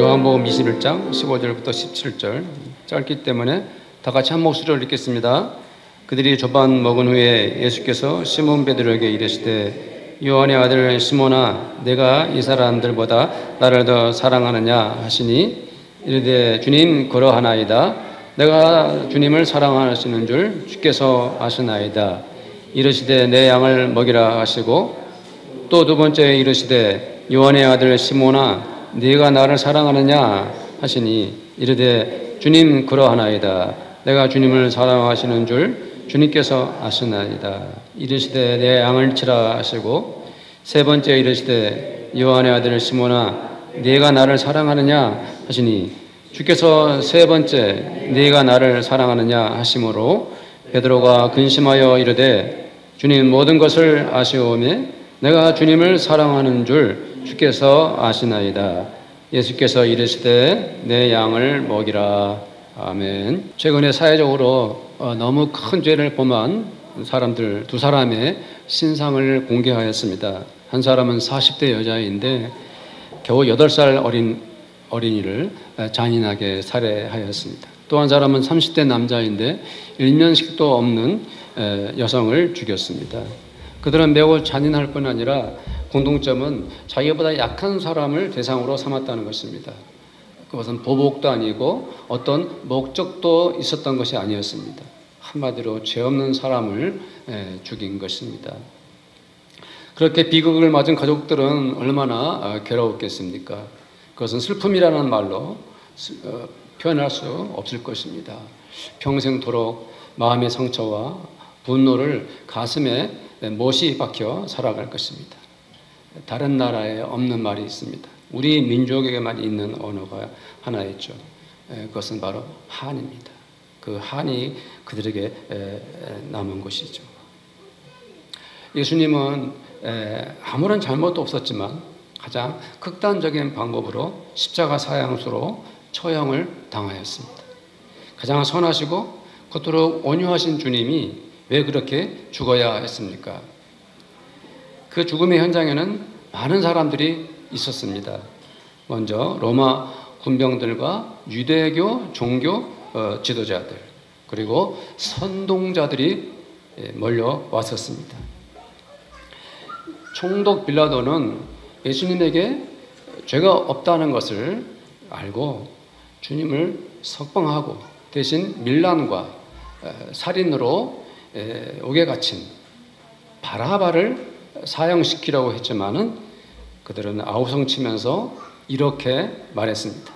요한복음 21장 15절부터 17절 짧기 때문에 다 같이 한 목소리로 읽겠습니다. 그들이 조반 먹은 후에 예수께서 시몬 베드로에게 이르시되 요한의 아들 시몬아 내가 이 사람들보다 나를 더 사랑하느냐 하시니 이르되 주님 그러하나이다. 내가 주님을 사랑하시는 줄 주께서 아시나이다. 이르시되 내 양을 먹이라 하시고 또 두 번째 이르시되 요한의 아들 시몬아 네가 나를 사랑하느냐 하시니 이르되 주님 그러하나이다. 내가 주님을 사랑하시는 줄 주님께서 아시나이다. 이르시되 내 양을 치라 하시고 세 번째 이르시되 요한의 아들 시몬아 네가 나를 사랑하느냐 하시니 주께서 세 번째 네가 나를 사랑하느냐 하심으로 베드로가 근심하여 이르되 주님 모든 것을 아시오매 내가 주님을 사랑하는 줄 주께서 아시나이다. 예수께서 이르시되 내 양을 먹이라. 아멘. 최근에 사회적으로 너무 큰 죄를 범한 사람들 두 사람의 신상을 공개하였습니다. 한 사람은 40대 여자인데 겨우 8살 어린이를 잔인하게 살해하였습니다. 또 한 사람은 30대 남자인데 일면식도 없는 여성을 죽였습니다. 그들은 매우 잔인할 뿐 아니라 공통점은 자기보다 약한 사람을 대상으로 삼았다는 것입니다. 그것은 보복도 아니고 어떤 목적도 있었던 것이 아니었습니다. 한마디로 죄 없는 사람을 죽인 것입니다. 그렇게 비극을 맞은 가족들은 얼마나 괴로웠겠습니까? 그것은 슬픔이라는 말로 표현할 수 없을 것입니다. 평생도록 마음의 상처와 분노를 가슴에 못이 박혀 살아갈 것입니다. 다른 나라에 없는 말이 있습니다. 우리 민족에게만 있는 언어가 하나 있죠. 그것은 바로 한입니다. 그 한이 그들에게 남은 것이죠. 예수님은 아무런 잘못도 없었지만 가장 극단적인 방법으로 십자가 사형수로 처형을 당하였습니다. 가장 선하시고 그토록 온유하신 주님이 왜 그렇게 죽어야 했습니까? 그 죽음의 현장에는 많은 사람들이 있었습니다. 먼저 로마 군병들과 유대교 종교 지도자들 그리고 선동자들이 몰려왔었습니다. 총독 빌라도는 예수님에게 죄가 없다는 것을 알고 주님을 석방하고 대신 밀란과 살인으로 옥에 갇힌 바라바를 사형시키려고 했지만은 그들은 아우성치면서 이렇게 말했습니다.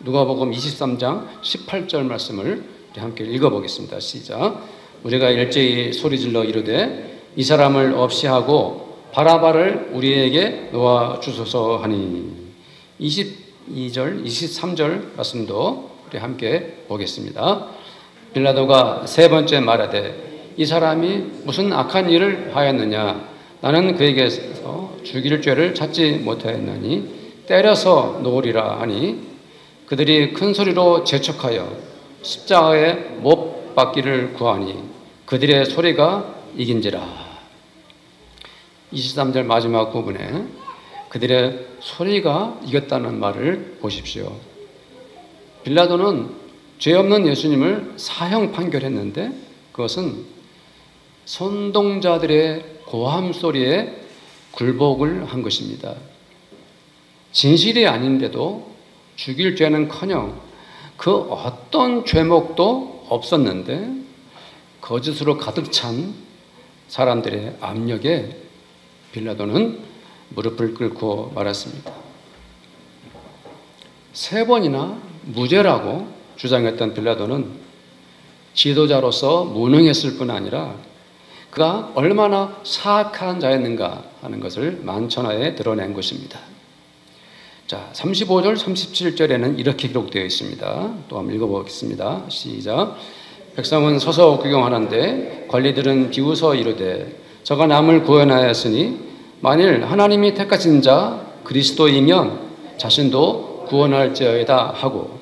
누가복음 23장 18절 말씀을 함께 읽어보겠습니다. 시작. 우리가 일제히 소리질러 이르되 이 사람을 없이 하고 바라바를 우리에게 놓아 주소서 하니 22절 23절 말씀도 우리 함께 보겠습니다. 빌라도가 세 번째 말하되 이 사람이 무슨 악한 일을 하였느냐 나는 그에게서 죽일 죄를 찾지 못하였나니 때려서 놓으리라 하니 그들이 큰 소리로 재촉하여 십자가에 못 박기를 구하니 그들의 소리가 이긴지라. 23절 마지막 부분에 그들의 소리가 이겼다는 말을 보십시오. 빌라도는 죄 없는 예수님을 사형 판결했는데 그것은 선동자들의 고함 소리에 굴복을 한 것입니다. 진실이 아닌데도 죽일 죄는커녕 그 어떤 죄목도 없었는데 거짓으로 가득 찬 사람들의 압력에 빌라도는 무릎을 꿇고 말았습니다. 3번이나 무죄라고 주장했던 빌라도는 지도자로서 무능했을 뿐 아니라 그가 얼마나 사악한 자였는가 하는 것을 만천하에 드러낸 것입니다. 자, 35절, 37절에는 이렇게 기록되어 있습니다. 또 한번 읽어보겠습니다. 시작. 백성은 서서 구경하는데 관리들은 비웃어 이르되 저가 남을 구원하였으니 만일 하나님이 택하신 자 그리스도이면 자신도 구원할지어다 하고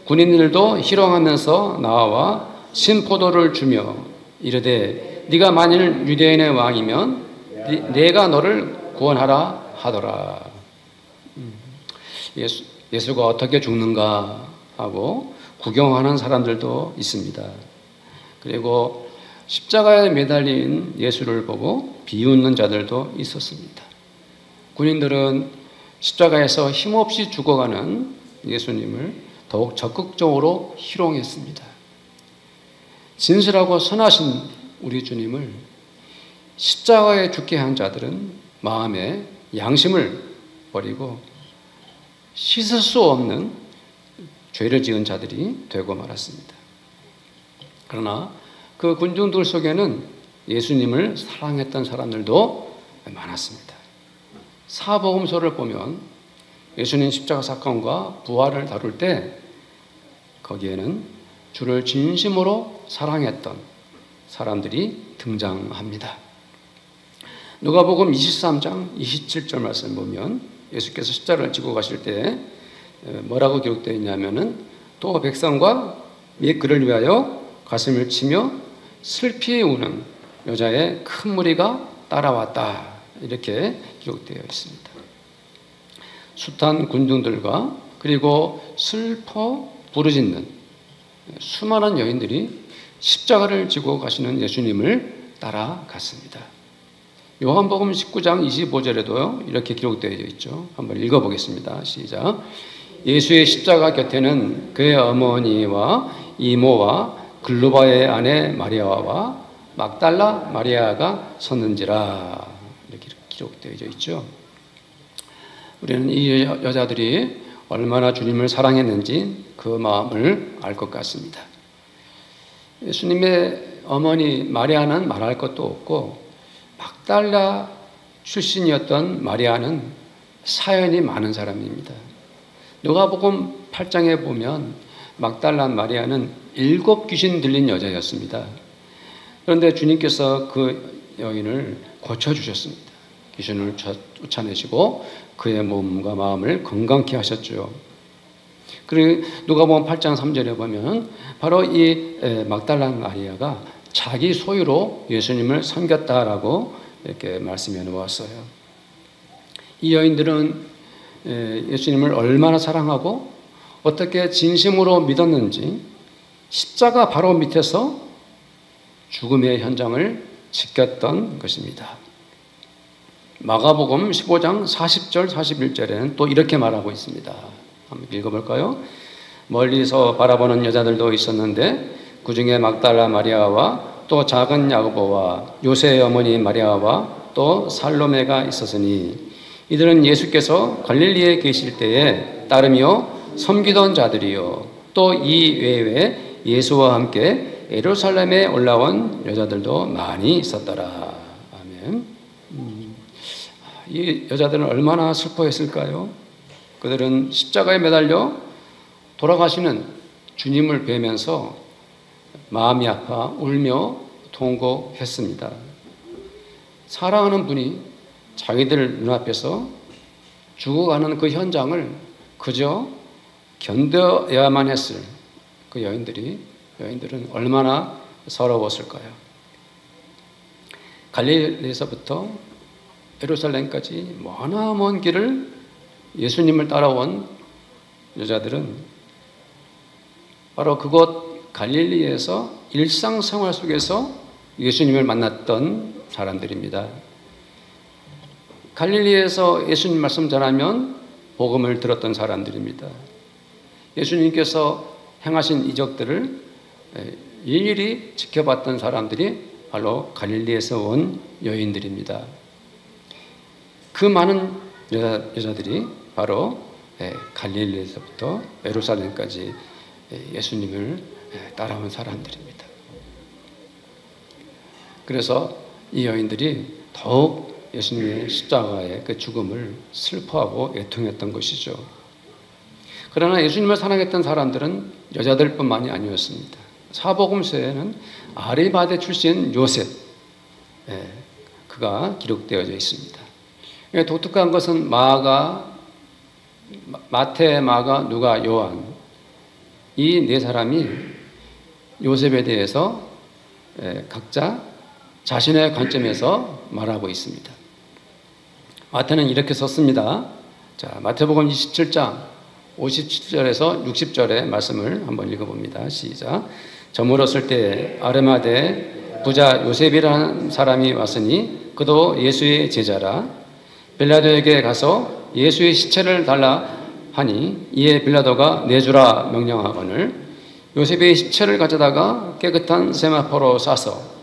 군인들도 희롱하면서 나와 신포도를 주며 이르되 네가 만일 유대인의 내가 너를 구원하라 하더라. 예수가 어떻게 죽는가 하고 구경하는 사람들도 있습니다. 그리고 십자가에 매달린 예수를 보고 비웃는 자들도 있었습니다. 군인들은 십자가에서 힘없이 죽어가는 예수님을 더욱 적극적으로 희롱했습니다. 진실하고 선하신 우리 주님을 십자가에 죽게 한 자들은 마음에 양심을 버리고 씻을 수 없는 죄를 지은 자들이 되고 말았습니다. 그러나 그 군중들 속에는 예수님을 사랑했던 사람들도 많았습니다. 사복음서를 보면 예수님 십자가 사건과 부활을 다룰 때 거기에는 주를 진심으로 사랑했던 사람들이 등장합니다. 누가복음 23장 27절 말씀 보면 예수께서 십자가를 지고 가실 때 뭐라고 기록되어 있냐면은 또 백성과 및 그를 위하여 가슴을 치며 슬피 우는 여자의 큰 무리가 따라왔다. 이렇게 기록되어 있습니다. 숱한 군중들과 그리고 슬퍼 부르짖는 수많은 여인들이 십자가를 지고 가시는 예수님을 따라갔습니다. 요한복음 19장 25절에도 이렇게 기록되어 있죠. 한번 읽어보겠습니다. 시작. 예수의 십자가 곁에는 그의 어머니와 이모와 글로바의 아내 마리아와 막달라 마리아가 섰는지라. 이렇게 기록되어 있죠. 우리는 이 여자들이 얼마나 주님을 사랑했는지 그 마음을 알 것 같습니다. 예수님의 어머니 마리아는 말할 것도 없고 막달라 출신이었던 마리아는 사연이 많은 사람입니다. 누가복음 8장에 보면 막달라 마리아는 7 귀신 들린 여자였습니다. 그런데 주님께서 그 여인을 고쳐주셨습니다. 귀신을 쫓아내시고 그의 몸과 마음을 건강케 하셨죠. 그리고 누가복음 8장 3절에 보면 바로 이 막달라 마리아가 자기 소유로 예수님을 섬겼다라고 이렇게 말씀해 놓았어요. 이 여인들은 예수님을 얼마나 사랑하고 어떻게 진심으로 믿었는지 십자가 바로 밑에서 죽음의 현장을 지켰던 것입니다. 마가복음 15장 40절 41절에는 또 이렇게 말하고 있습니다. 한번 읽어볼까요? 멀리서 바라보는 여자들도 있었는데 그 중에 막달라 마리아와 또 작은 야고보와 요새의 어머니 마리아와 또 살로메가 있었으니 이들은 예수께서 갈릴리에 계실 때에 따르며 섬기던 자들이요 또 이 외에 예수와 함께 예루살렘에 올라온 여자들도 많이 있었더라. 아멘. 이 여자들은 얼마나 슬퍼했을까요? 그들은 십자가에 매달려 돌아가시는 주님을 뵈면서 마음이 아파 울며 통곡했습니다. 사랑하는 분이 자기들 눈앞에서 죽어가는 그 현장을 그저 견뎌야만 했을 그 여인들은 얼마나 서러웠을까요? 갈릴리에서부터 예루살렘까지 머나먼 길을 예수님을 따라온 여자들은 바로 그곳 갈릴리에서 일상생활 속에서 예수님을 만났던 사람들입니다. 갈릴리에서 예수님 말씀 전하면 복음을 들었던 사람들입니다. 예수님께서 행하신 이적들을 일일이 지켜봤던 사람들이 바로 갈릴리에서 온 여인들입니다. 그 많은 여자들이 바로 갈릴리에서부터 예루살렘까지 예수님을 따라온 사람들입니다. 그래서 이 여인들이 더욱 예수님의 십자가의 그 죽음을 슬퍼하고 애통했던 것이죠. 그러나 예수님을 사랑했던 사람들은 여자들뿐만이 아니었습니다. 사복음서에는 아리마대 출신 요셉, 그가 기록되어져 있습니다. 독특한 것은 마태, 마가, 누가, 요한 이 네 사람이 요셉에 대해서 각자 자신의 관점에서 말하고 있습니다. 마태는 이렇게 썼습니다. 자, 마태복음 27장 57절에서 60절의 말씀을 한번 읽어봅니다. 시작. 저물었을 때 아르마데 부자 요셉이라는 사람이 왔으니 그도 예수의 제자라. 빌라도에게 가서 예수의 시체를 달라 하니 이에 빌라도가 내주라 명령하거늘 요셉의 시체를 가져다가 깨끗한 세마포로 싸서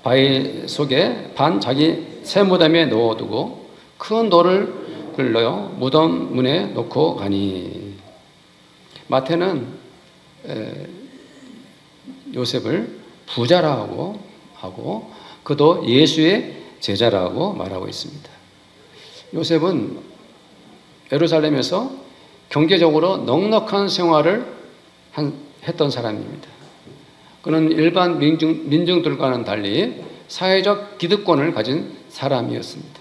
바위 속에 반 자기 새 무덤에 넣어두고 큰 돌을 끌러 무덤 문에 놓고 가니. 마태는 요셉을 부자라고 하고 그도 예수의 제자라고 말하고 있습니다. 요셉은 예루살렘에서 경제적으로 넉넉한 생활을 했던 사람입니다. 그는 일반 민중들과는 달리 사회적 기득권을 가진 사람이었습니다.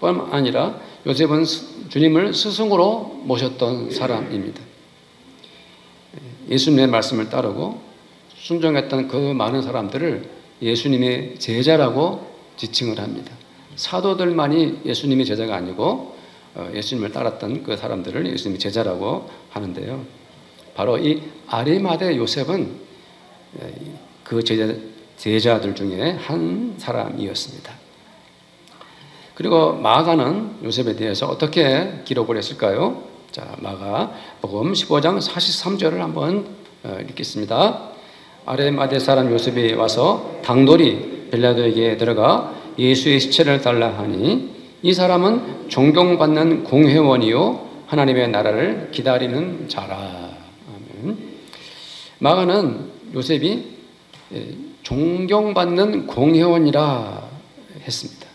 뿐만 아니라 요셉은 주님을 스승으로 모셨던 사람입니다. 예수님의 말씀을 따르고 순종했던 그 많은 사람들을 예수님의 제자라고 지칭을 합니다. 사도들만이 예수님의 제자가 아니고 예수님을 따랐던 그 사람들을 예수님의 제자라고 하는데요. 바로 이 아리마대 요셉은 그 제자들 중에 한 사람이었습니다. 그리고 마가는 요셉에 대해서 어떻게 기록을 했을까요? 자, 마가복음 15장 43절을 한번 읽겠습니다. 아리마대 사람 요셉이 와서 당돌이 빌라도에게 들어가 예수의 시체를 달라 하니 이 사람은 존경받는 공회원이요 하나님의 나라를 기다리는 자라. 아멘. 마가는 요셉이 존경받는 공회원이라 했습니다.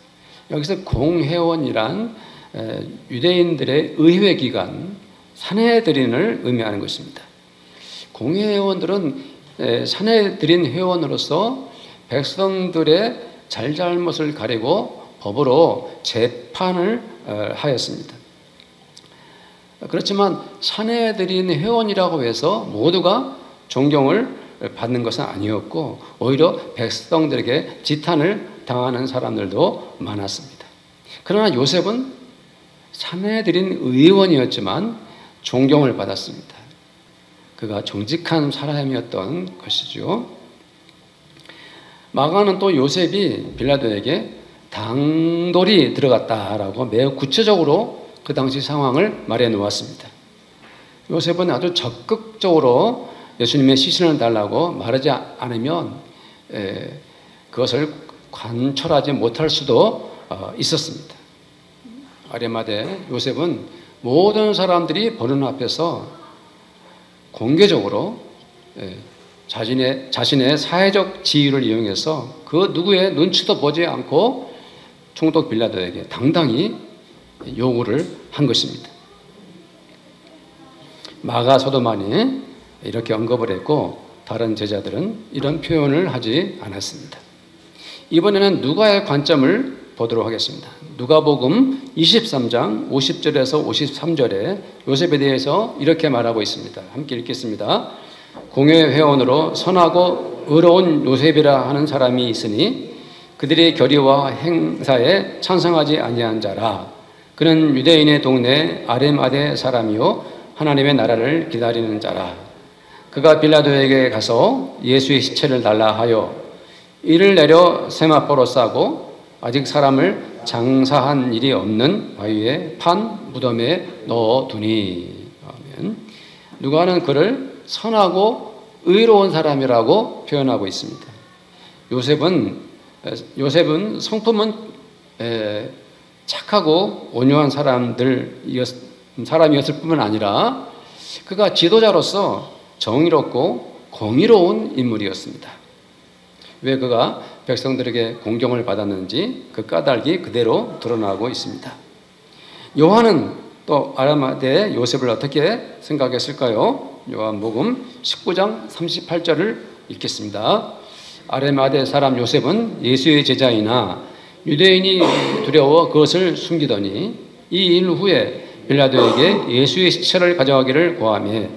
여기서 공회원이란 유대인들의 의회기관 산헤드린을 의미하는 것입니다. 공회원들은 산헤드린 회원으로서 백성들의 잘잘못을 가리고 법으로 재판을 하였습니다. 그렇지만 산헤드린 회원이라고 해서 모두가 존경을 받는 것은 아니었고 오히려 백성들에게 지탄을 당하는 사람들도 많았습니다. 그러나 요셉은 산헤드린 의원이었지만 존경을 받았습니다. 그가 정직한 사람이었던 것이죠. 마가는 또 요셉이 빌라도에게 당돌이 들어갔다라고 매우 구체적으로 그 당시 상황을 말해 놓았습니다. 요셉은 아주 적극적으로 예수님의 시신을 달라고 말하지 않으면 그것을 관철하지 못할 수도 있었습니다. 아리마대 요셉은 모든 사람들이 보는 앞에서 공개적으로 자신의 사회적 지위를 이용해서 그 누구의 눈치도 보지 않고 총독 빌라도에게 당당히 요구를 한 것입니다. 마가 사도만이 이렇게 언급을 했고 다른 제자들은 이런 표현을 하지 않았습니다. 이번에는 누가의 관점을 보도록 하겠습니다. 누가복음 23장 50절에서 53절에 요셉에 대해서 이렇게 말하고 있습니다. 함께 읽겠습니다. 공회 회원으로 선하고 의로운 요셉이라 하는 사람이 있으니 그들의 결의와 행사에 찬성하지 아니한 자라. 그는 유대인의 동네 아리마대 사람이요 하나님의 나라를 기다리는 자라. 그가 빌라도에게 가서 예수의 시체를 달라 하여 이를 내려 세마포로 싸고 아직 사람을 장사한 일이 없는 바위에 판 무덤에 넣어두니. 아멘. 누가는 그를 선하고 의로운 사람이라고 표현하고 있습니다. 요셉은 성품은 착하고 온유한 사람이었을 뿐만 아니라 그가 지도자로서 정의롭고 공의로운 인물이었습니다. 왜 그가 백성들에게 공경을 받았는지 그 까닭이 그대로 드러나고 있습니다. 요한은 또 아리마대 요셉을 어떻게 생각했을까요? 요한복음 19장 38절을 읽겠습니다. 아리마대 사람 요셉은 예수의 제자이나 유대인이 두려워 그것을 숨기더니 이 일 후에 빌라도에게 예수의 시체를 가져가기를 고하며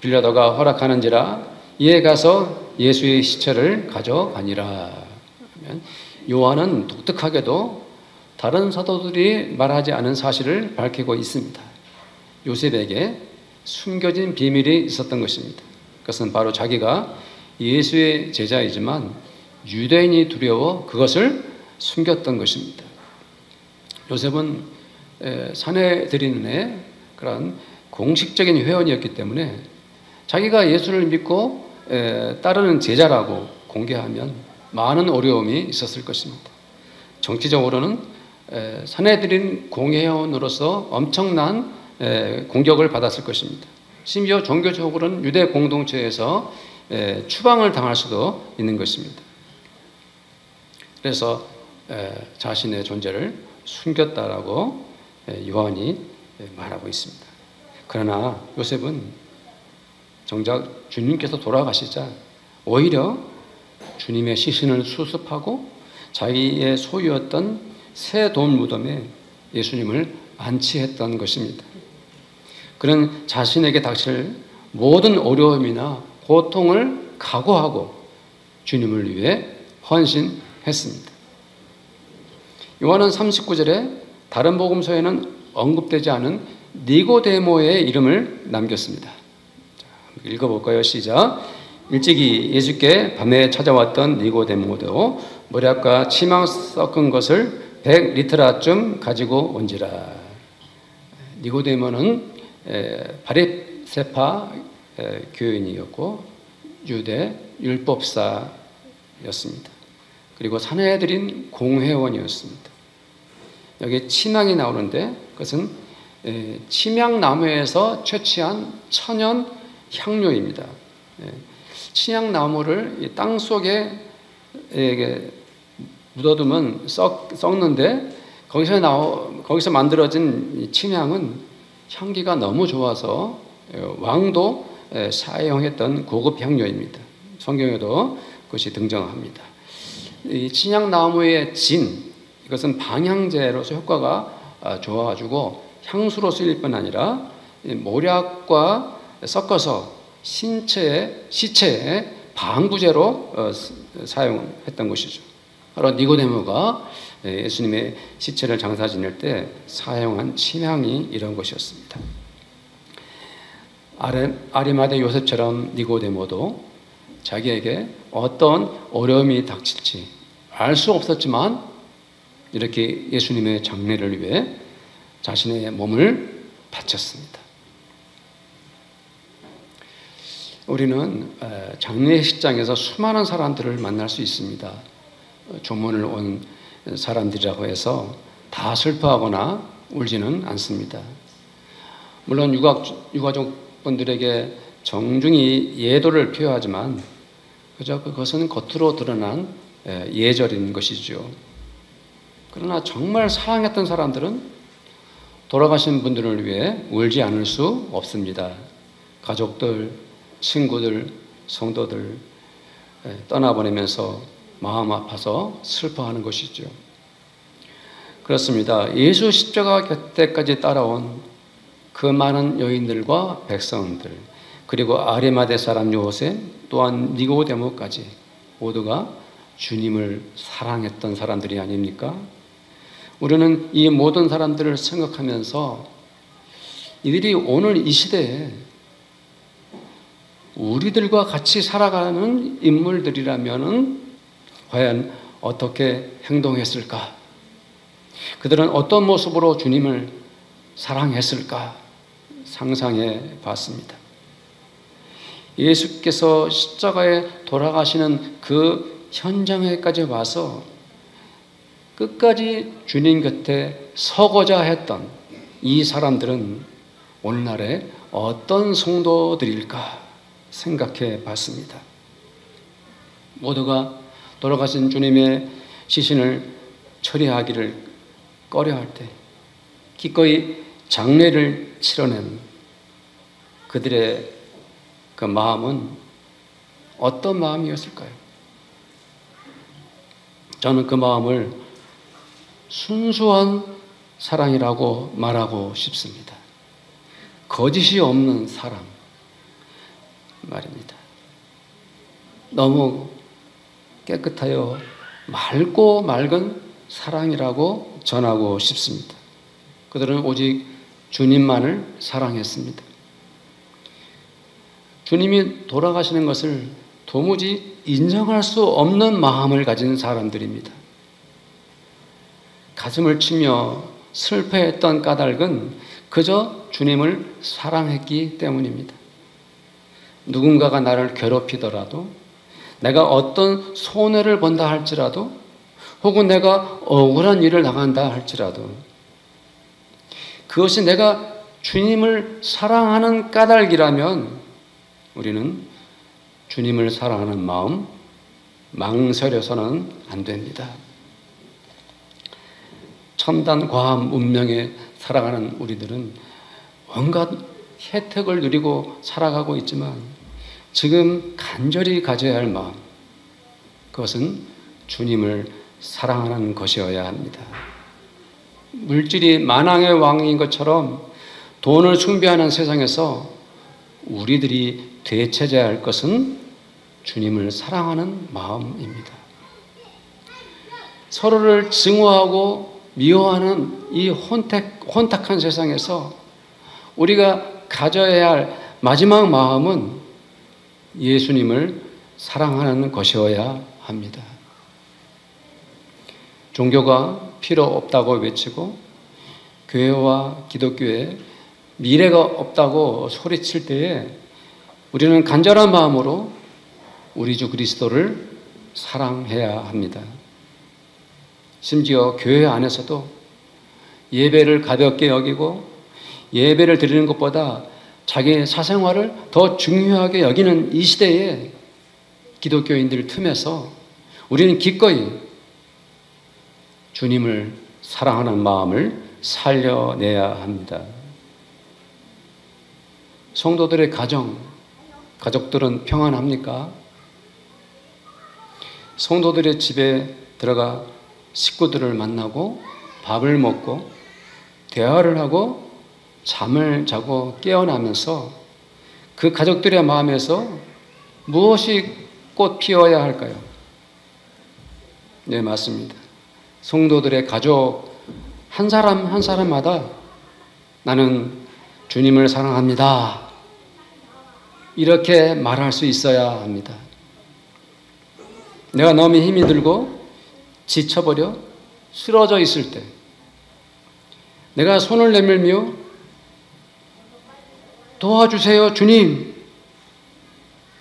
빌라도가 허락하는지라 이에 가서 예수의 시체를 가져가니라. 요한은 독특하게도 다른 사도들이 말하지 않은 사실을 밝히고 있습니다. 요셉에게 숨겨진 비밀이 있었던 것입니다. 그것은 바로 자기가 예수의 제자이지만 유대인이 두려워 그것을 숨겼던 것입니다. 요셉은 사내들인의 그런 공식적인 회원이었기 때문에 자기가 예수를 믿고 따르는 제자라고 공개하면 많은 어려움이 있었을 것입니다. 정치적으로는 사내들인 공회원으로서 엄청난 공격을 받았을 것입니다. 심지어 종교적으로는 유대 공동체에서 추방을 당할 수도 있는 것입니다. 그래서 자신의 존재를 숨겼다라고 요한이 말하고 있습니다. 그러나 요셉은 정작 주님께서 돌아가시자 오히려 주님의 시신을 수습하고 자기의 소유였던 새 돈 무덤에 예수님을 안치했던 것입니다. 그는 자신에게 닥칠 모든 어려움이나 고통을 각오하고 주님을 위해 헌신했습니다. 요한은 39절에 다른 복음서에는 언급되지 않은 니고데모의 이름을 남겼습니다. 읽어볼까요? 시작. 일찍이 예수께 밤에 찾아왔던 니고데모도 모략과 치망 섞은 것을 100리터라쯤 가지고 온지라. 니고데모는 바리새파 교인이었고 유대 율법사였습니다. 그리고 사내들인 공회원이었습니다. 여기 치망이 나오는데 그것은 치명나무에서 채취한 천연 향료입니다. 치명나무를 땅 속에 묻어두면 썩는데 거기서 만들어진 치명은 향기가 너무 좋아서 왕도 사용했던 고급 향료입니다. 성경에도 그것이 등장합니다. 이 치명나무의 진, 이것은 방향제로서 효과가 좋아가지고 향수로 쓰일 뿐 아니라 모략과 섞어서 시체의 방부제로 사용했던 것이죠. 바로 니고데모가 예수님의 시체를 장사 지낼 때 사용한 치명이 이런 것이었습니다. 아리마대 요셉처럼 니고데모도 자기에게 어떤 어려움이 닥칠지 알 수 없었지만 이렇게 예수님의 장례를 위해 자신의 몸을 바쳤습니다. 우리는 장례식장에서 수많은 사람들을 만날 수 있습니다. 조문을 온 사람들이라고 해서 다 슬퍼하거나 울지는 않습니다. 물론 유가족분들에게 정중히 예도를 표하지만 그저 그것은 겉으로 드러난 예절인 것이죠. 그러나 정말 사랑했던 사람들은 돌아가신 분들을 위해 울지 않을 수 없습니다. 가족들, 친구들, 성도들 떠나보내면서 마음 아파서 슬퍼하는 것이죠. 그렇습니다. 예수 십자가 곁에까지 따라온 그 많은 여인들과 백성들, 그리고 아리마대 사람 요셉, 또한 니고데모까지 모두가 주님을 사랑했던 사람들이 아닙니까? 우리는 이 모든 사람들을 생각하면서 이들이 오늘 이 시대에 우리들과 같이 살아가는 인물들이라면 과연 어떻게 행동했을까? 그들은 어떤 모습으로 주님을 사랑했을까? 상상해 봤습니다. 예수께서 십자가에 돌아가시는 그 현장에까지 와서 끝까지 주님 곁에 서고자 했던 이 사람들은 오늘날에 어떤 성도들일까 생각해 봤습니다. 모두가 돌아가신 주님의 시신을 처리하기를 꺼려할 때 기꺼이 장례를 치러낸 그들의 그 마음은 어떤 마음이었을까요? 저는 그 마음을 순수한 사랑이라고 말하고 싶습니다. 거짓이 없는 사랑 말입니다. 너무 깨끗하여 맑고 맑은 사랑이라고 전하고 싶습니다. 그들은 오직 주님만을 사랑했습니다. 주님이 돌아가시는 것을 도무지 인정할 수 없는 마음을 가진 사람들입니다. 가슴을 치며 슬퍼했던 까닭은 그저 주님을 사랑했기 때문입니다. 누군가가 나를 괴롭히더라도, 내가 어떤 손해를 본다 할지라도, 혹은 내가 억울한 일을 당한다 할지라도, 그것이 내가 주님을 사랑하는 까닭이라면 우리는 주님을 사랑하는 마음 망설여서는 안 됩니다. 첨단 과학 문명에 살아가는 우리들은 온갖 혜택을 누리고 살아가고 있지만 지금 간절히 가져야 할 마음, 그것은 주님을 사랑하는 것이어야 합니다. 물질이 만왕의 왕인 것처럼 돈을 숭배하는 세상에서 우리들이 되찾아야 할 것은 주님을 사랑하는 마음입니다. 서로를 증오하고 미워하는 이 혼탁한 세상에서 우리가 가져야 할 마지막 마음은 예수님을 사랑하는 것이어야 합니다. 종교가 필요 없다고 외치고 교회와 기독교에 미래가 없다고 소리칠 때에 우리는 간절한 마음으로 우리 주 그리스도를 사랑해야 합니다. 심지어 교회 안에서도 예배를 가볍게 여기고 예배를 드리는 것보다 자기 사생활을 더 중요하게 여기는 이 시대에 기독교인들 틈에서 우리는 기꺼이 주님을 사랑하는 마음을 살려내야 합니다. 성도들의 가족들은 평안합니까? 성도들의 집에 들어가 식구들을 만나고 밥을 먹고 대화를 하고 잠을 자고 깨어나면서 그 가족들의 마음에서 무엇이 꽃 피어야 할까요? 네, 맞습니다. 성도들의 가족 한 사람 한 사람마다 나는 주님을 사랑합니다, 이렇게 말할 수 있어야 합니다. 내가 너무 힘이 들고 지쳐버려 쓰러져 있을 때, 내가 손을 내밀며 도와주세요 주님,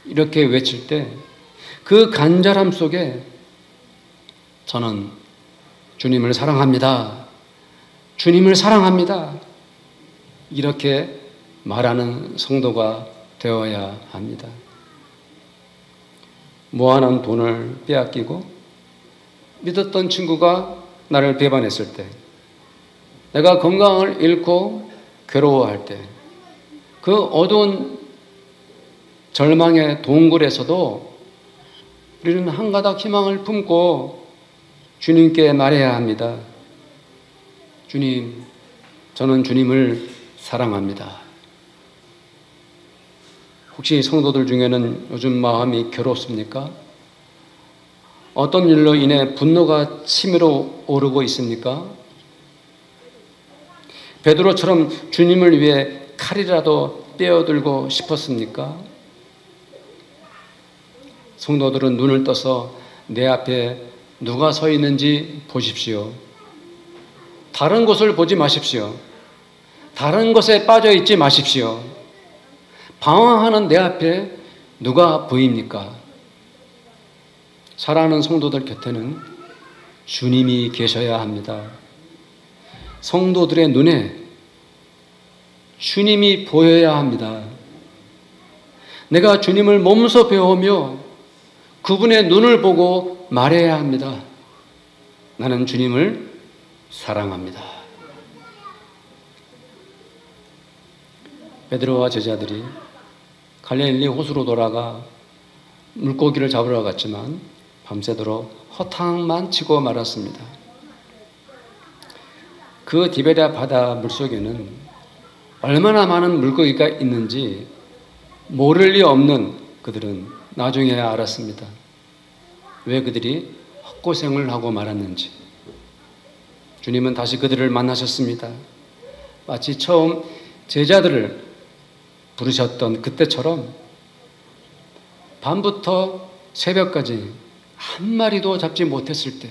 이렇게 외칠 때 그 간절함 속에 저는 주님을 사랑합니다, 주님을 사랑합니다, 이렇게 말하는 성도가 되어야 합니다. 모아놓은 돈을 빼앗기고 믿었던 친구가 나를 배반했을 때, 내가 건강을 잃고 괴로워할 때, 그 어두운 절망의 동굴에서도 우리는 한 가닥 희망을 품고 주님께 말해야 합니다. 주님, 저는 주님을 사랑합니다. 혹시 성도들 중에는 요즘 마음이 괴롭습니까? 어떤 일로 인해 분노가 치밀어 오르고 있습니까? 베드로처럼 주님을 위해 칼이라도 떼어들고 싶었습니까? 성도들은 눈을 떠서 내 앞에 누가 서 있는지 보십시오. 다른 곳을 보지 마십시오. 다른 것에 빠져 있지 마십시오. 방황하는 내 앞에 누가 보입니까? 사랑하는 성도들 곁에는 주님이 계셔야 합니다. 성도들의 눈에 주님이 보여야 합니다. 내가 주님을 몸소 배우며 그분의 눈을 보고 말해야 합니다. 나는 주님을 사랑합니다. 베드로와 제자들이 갈릴리 호수로 돌아가 물고기를 잡으러 갔지만 밤새도록 허탕만 치고 말았습니다. 그 디베랴 바다 물속에는 얼마나 많은 물고기가 있는지 모를 리 없는 그들은 나중에 알았습니다. 왜 그들이 헛고생을 하고 말았는지. 주님은 다시 그들을 만나셨습니다. 마치 처음 제자들을 부르셨던 그때처럼 밤부터 새벽까지 한 마리도 잡지 못했을 때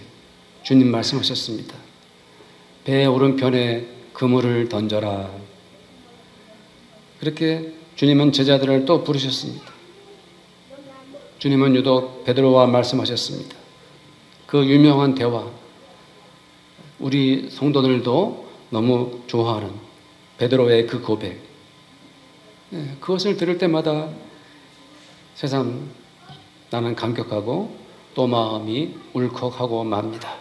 주님 말씀하셨습니다. 배 오른편에 그물을 던져라. 그렇게 주님은 제자들을 또 부르셨습니다. 주님은 유독 베드로와 말씀하셨습니다. 그 유명한 대화, 우리 성도들도 너무 좋아하는 베드로의 그 고백, 그것을 들을 때마다 새삼 나는 감격하고 또 마음이 울컥하고 맙니다.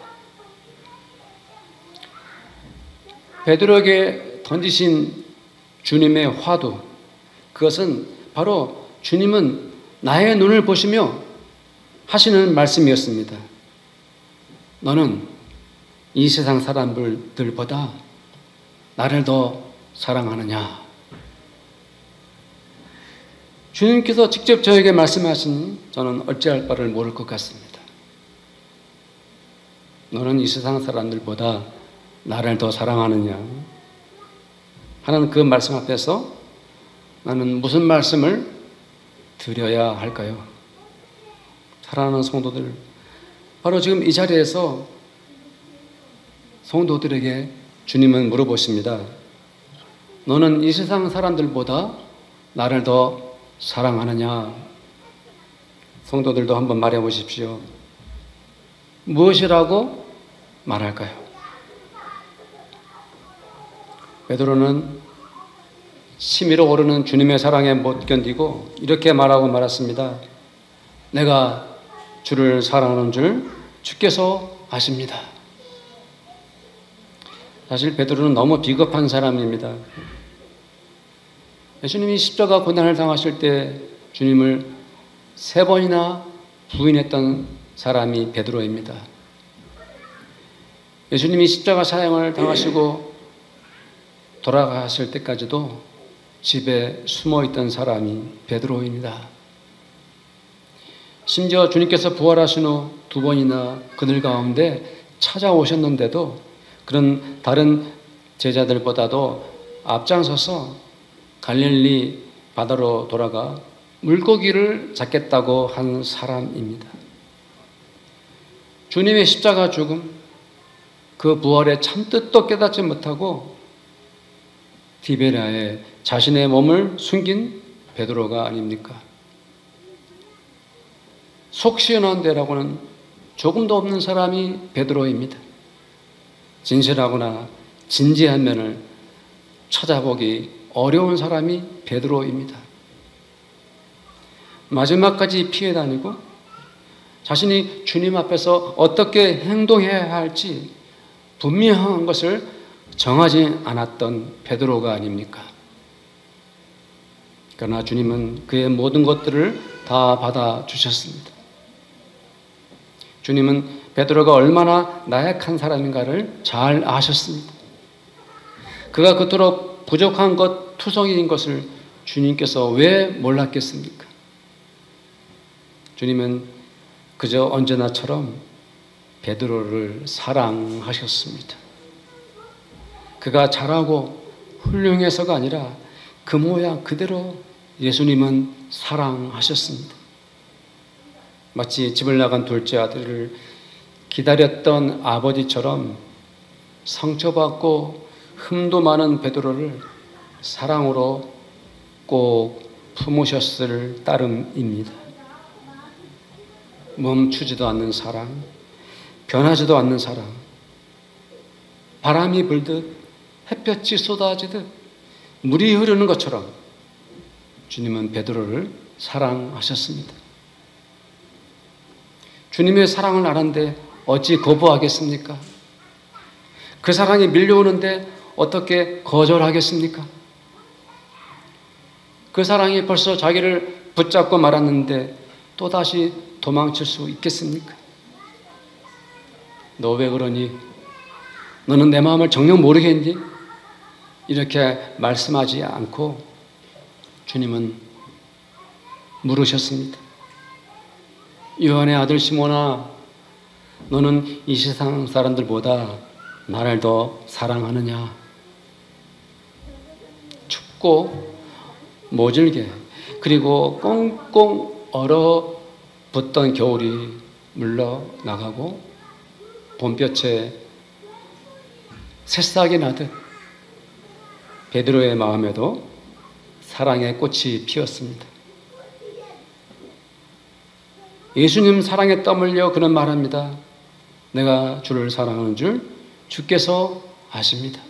베드로에게 던지신 주님의 화두, 그것은 바로 주님은 나의 눈을 보시며 하시는 말씀이었습니다. 너는 이 세상 사람들보다 나를 더 사랑하느냐? 주님께서 직접 저에게 말씀하신 저는 어찌할 바를 모를 것 같습니다. 너는 이 세상 사람들보다 나를 더 사랑하느냐 하는 그 말씀 앞에서 나는 무슨 말씀을 드려야 할까요? 사랑하는 성도들, 바로 지금 이 자리에서 성도들에게 주님은 물어보십니다. 너는 이 세상 사람들보다 나를 더 사랑하느냐? 성도들도 한번 말해 보십시오. 무엇이라고 말할까요? 베드로는 심의로 오르는 주님의 사랑에 못 견디고 이렇게 말하고 말았습니다. 내가 주를 사랑하는 줄 주께서 아십니다. 사실 베드로는 너무 비겁한 사람입니다. 예수님이 십자가 고난을 당하실 때 주님을 3번이나 부인했던 사람이 베드로입니다. 예수님이 십자가 사형을 당하시고 돌아가실 때까지도 집에 숨어있던 사람이 베드로입니다. 심지어 주님께서 부활하신 후 2번이나 그들 가운데 찾아오셨는데도 그런 다른 제자들보다도 앞장서서 갈릴리 바다로 돌아가 물고기를 잡겠다고 한 사람입니다. 주님의 십자가 죽음, 그 부활의 참뜻도 깨닫지 못하고 디베랴에 자신의 몸을 숨긴 베드로가 아닙니까? 속 시원한 데라고는 조금도 없는 사람이 베드로입니다. 진실하거나 진지한 면을 찾아보기 어려운 사람이 베드로입니다. 마지막까지 피해 다니고 자신이 주님 앞에서 어떻게 행동해야 할지 분명한 것을 정하지 않았던 베드로가 아닙니까? 그러나 주님은 그의 모든 것들을 다 받아주셨습니다. 주님은 베드로가 얼마나 나약한 사람인가를 잘 아셨습니다. 그가 그토록 부족한 것, 투성이인 것을 주님께서 왜 몰랐겠습니까? 주님은 그저 언제나처럼 베드로를 사랑하셨습니다. 그가 잘하고 훌륭해서가 아니라 그 모양 그대로 예수님은 사랑하셨습니다. 마치 집을 나간 둘째 아들을 기다렸던 아버지처럼 상처받고 흠도 많은 베드로를 사랑으로 꼭 품으셨을 따름입니다. 멈추지도 않는 사랑, 변하지도 않는 사랑, 바람이 불듯 햇볕이 쏟아지듯 물이 흐르는 것처럼 주님은 베드로를 사랑하셨습니다. 주님의 사랑을 아는데 어찌 거부하겠습니까? 그 사랑이 밀려오는데 어떻게 거절하겠습니까? 그 사랑이 벌써 자기를 붙잡고 말았는데 또다시 도망칠 수 있겠습니까? 너 왜 그러니? 너는 내 마음을 정녕 모르겠니? 이렇게 말씀하지 않고 주님은 물으셨습니다. 요한의 아들 시몬아, 너는 이 세상 사람들보다 나를 더 사랑하느냐? 춥고 모질게 그리고 꽁꽁 얼어붙던 겨울이 물러나가고 봄볕에 새싹이 나듯 베드로의 마음에도 사랑의 꽃이 피었습니다. 예수님 사랑에 떠밀려 그는 말합니다. 내가 주를 사랑하는 줄 주께서 아십니다.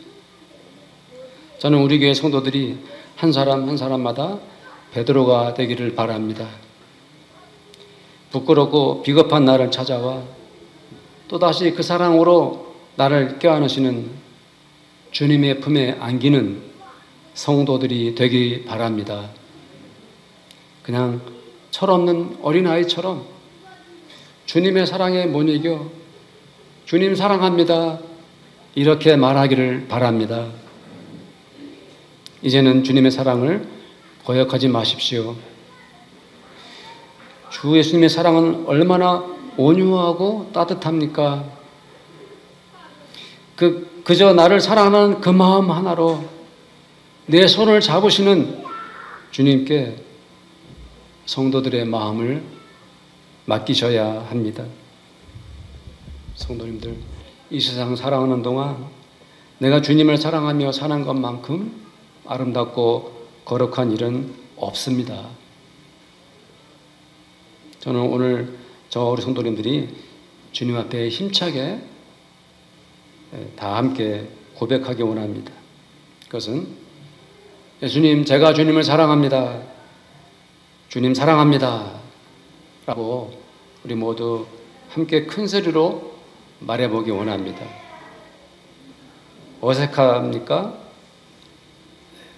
저는 우리 교회 성도들이 한 사람 한 사람마다 베드로가 되기를 바랍니다. 부끄럽고 비겁한 나를 찾아와 또다시 그 사랑으로 나를 껴안으시는 주님의 품에 안기는 성도들이 되기 바랍니다. 그냥 철없는 어린아이처럼 주님의 사랑에 못 이겨 주님 사랑합니다 이렇게 말하기를 바랍니다. 이제는 주님의 사랑을 거역하지 마십시오. 주 예수님의 사랑은 얼마나 온유하고 따뜻합니까? 그저 나를 사랑하는 그 마음 하나로 내 손을 잡으시는 주님께 성도들의 마음을 맡기셔야 합니다. 성도님들, 이 세상 살아가는 동안 내가 주님을 사랑하며 사는 것만큼 아름답고 거룩한 일은 없습니다. 저는 오늘 우리 성도님들이 주님 앞에 힘차게 다 함께 고백하기 원합니다. 그것은 예수님, 제가 주님을 사랑합니다. 주님 사랑합니다. 라고 우리 모두 함께 큰 소리로 말해보기 원합니다. 어색합니까?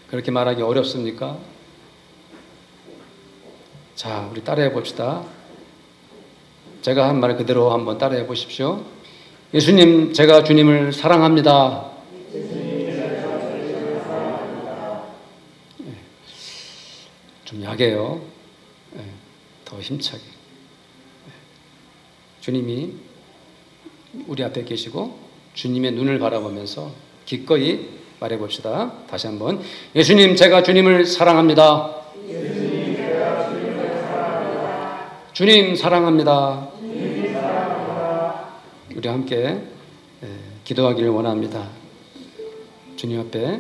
그렇게 말하기 어렵습니까? 자, 우리 따라해 봅시다. 제가 한 말 그대로 한번 따라해 보십시오. 예수님, 제가 주님을 사랑합니다. 좀 약해요. 더 힘차게. 주님이 우리 앞에 계시고 주님의 눈을 바라보면서 기꺼이 말해봅시다. 다시 한번. 예수님, 제가 주님을 사랑합니다. 주님 사랑합니다. 우리 함께 기도하기를 원합니다. 주님 앞에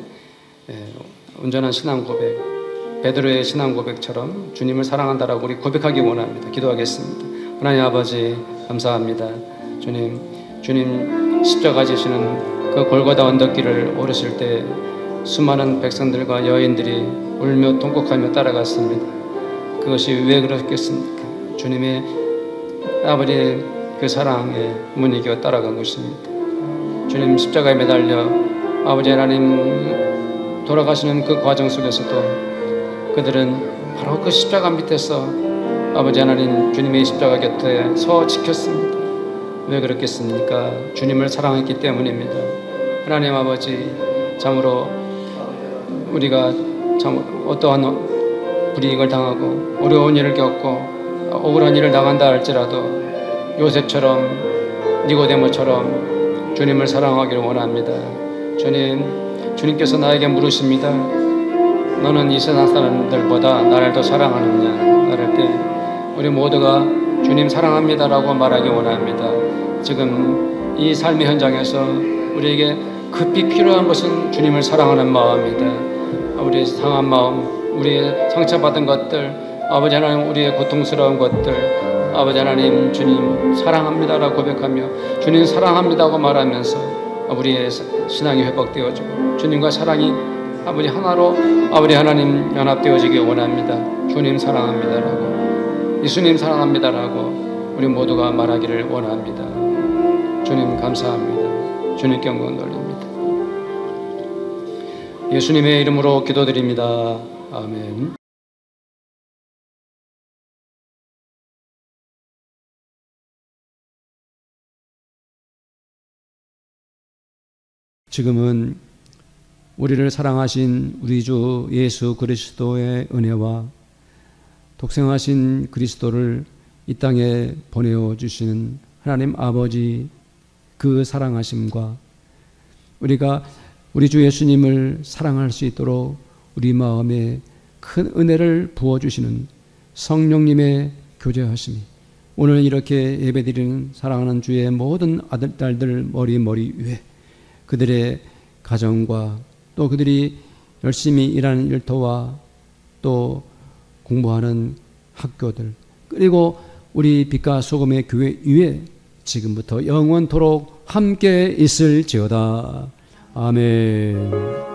온전한 신앙 고백, 베드로의 신앙 고백처럼 주님을 사랑한다라고 우리 고백하기 원합니다. 기도하겠습니다. 하나님 아버지 감사합니다. 주님 십자가 지시는 그 골고다 언덕길을 오르실 때 수많은 백성들과 여인들이 울며 통곡하며 따라갔습니다. 그것이 왜 그렇겠습니까? 주님의 아버지의 그 사랑에 못 이겨 따라간 것입니다. 주님 십자가에 매달려 아버지 하나님 돌아가시는 그 과정 속에서도 그들은 바로 그 십자가 밑에서 아버지 하나님 주님의 십자가 곁에 서 지켰습니다. 왜 그렇겠습니까? 주님을 사랑했기 때문입니다. 하나님 아버지, 참으로 우리가 참 어떠한 불이익을 당하고 어려운 일을 겪고 억울한 일을 당한다 할지라도 요셉처럼 니고데모처럼 주님을 사랑하기를 원합니다. 주님께서 나에게 물으십니다. 너는 이 세상 사람들보다 나를 더 사랑하느냐? 나를 때 우리 모두가 주님 사랑합니다라고 말하기 원합니다. 지금 이 삶의 현장에서 우리에게 급히 필요한 것은 주님을 사랑하는 마음입니다. 우리의 상한 마음, 우리의 상처받은 것들, 아버지 하나님 우리의 고통스러운 것들, 아버지 하나님 주님 사랑합니다라고 고백하며 주님 사랑합니다고 말하면서 우리의 신앙이 회복되어지고 주님과 사랑이 아버지 하나로 아버지 하나님 연합되어지기 원합니다. 주님 사랑합니다라고, 예수님 사랑합니다라고 우리 모두가 말하기를 원합니다. 주님 감사합니다. 주님께 영광 돌립니다. 예수님의 이름으로 기도드립니다. 아멘. 지금은 우리를 사랑하신 우리 주 예수 그리스도의 은혜와 독생하신 그리스도를 이 땅에 보내어 주시는 하나님 아버지 그 사랑하심과 우리가 우리 주 예수님을 사랑할 수 있도록 우리 마음에 큰 은혜를 부어주시는 성령님의 교제하심이 오늘 이렇게 예배드리는 사랑하는 주의 모든 아들, 딸들 머리 위에 그들의 가정과 또 그들이 열심히 일하는 일터와 또 공부하는 학교들 그리고 우리 빛과 소금의 교회 위에 지금부터 영원토록 함께 있을지어다. 아멘.